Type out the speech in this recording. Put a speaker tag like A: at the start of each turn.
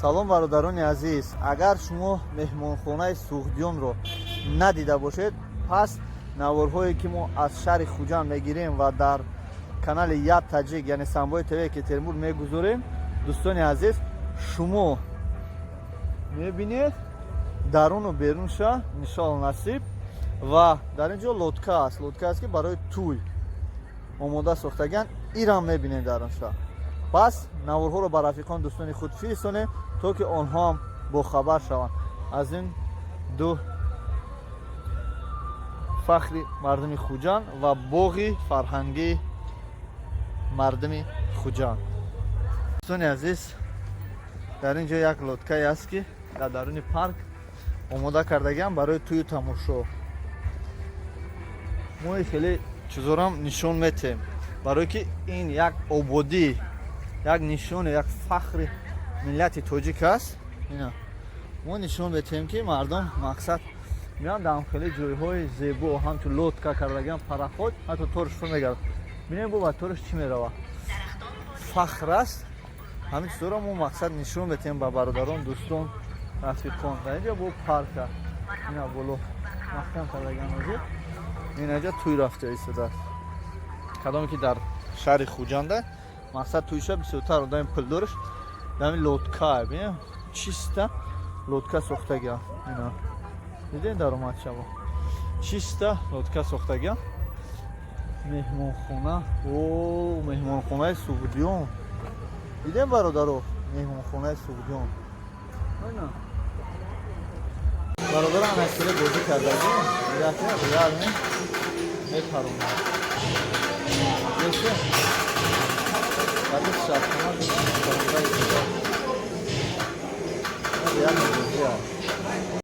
A: салом бародарони азиз, агар шумо меҳмонхонаи суғдиёнро надида бошед, пас наворҳое ки мо аз шаҳри хуҷанд мегирем ва дар канали Я Таҷик, яъне Самбои ТВ Екатеринбург мегузорем, дӯстони азиз, шумо мебинед даруну берун шаҳр иншоалло насиб. ва дар ин ҷо лодка аст, ки барои тӯй омода сохтаган, ирам мебинед дар он шаҳр. пас наворҳоро ба рафиқон дӯстони худ фиристонед, то ки онҳо ҳам бохабар шаванд аз ин ду фахри мардуми хуҷанд ва боғи фарҳангии мардуми хуҷанд. дӯстони азиз, дар ин ҷо як лодкае аст ки дар даруни парк омода кардагиам барои тӯю тамошо. мо хеле чизорам нишон метем, барое ки ин як ободӣ, як нишоне, як фахри миллати тоҷик аст. ина мо нишон метем ки мардум мақсад меан дар хеле ҷойҳои зебо ҳамчу лодка кардагиам, пароход, ҳатто торш фу мегард. бинем бо ба торш чӣ мерава, фахр аст. ҳамин чизора мо мақсад нишон метем ба бародарон, дӯстон, рафиқон. дар ин ҷо бо парка ина боло маҳкам кардагиам озид. инаҷа тӯй рафта истодааст. кадоме ки дар шаҳри хуҷанда мақсад тӯйша бисёртар одами пулдорш дами лодка бинем чиста лодка сохтагиам. ина дидем даромад шаво чиста лодка сохтагиам. меҳмонхона, меҳмонхонаи суғдиён дидем бародаро, меҳмонхонаи суғдиён. ина бародарам аксире бозӣ кардагим реалне мепаронад. Real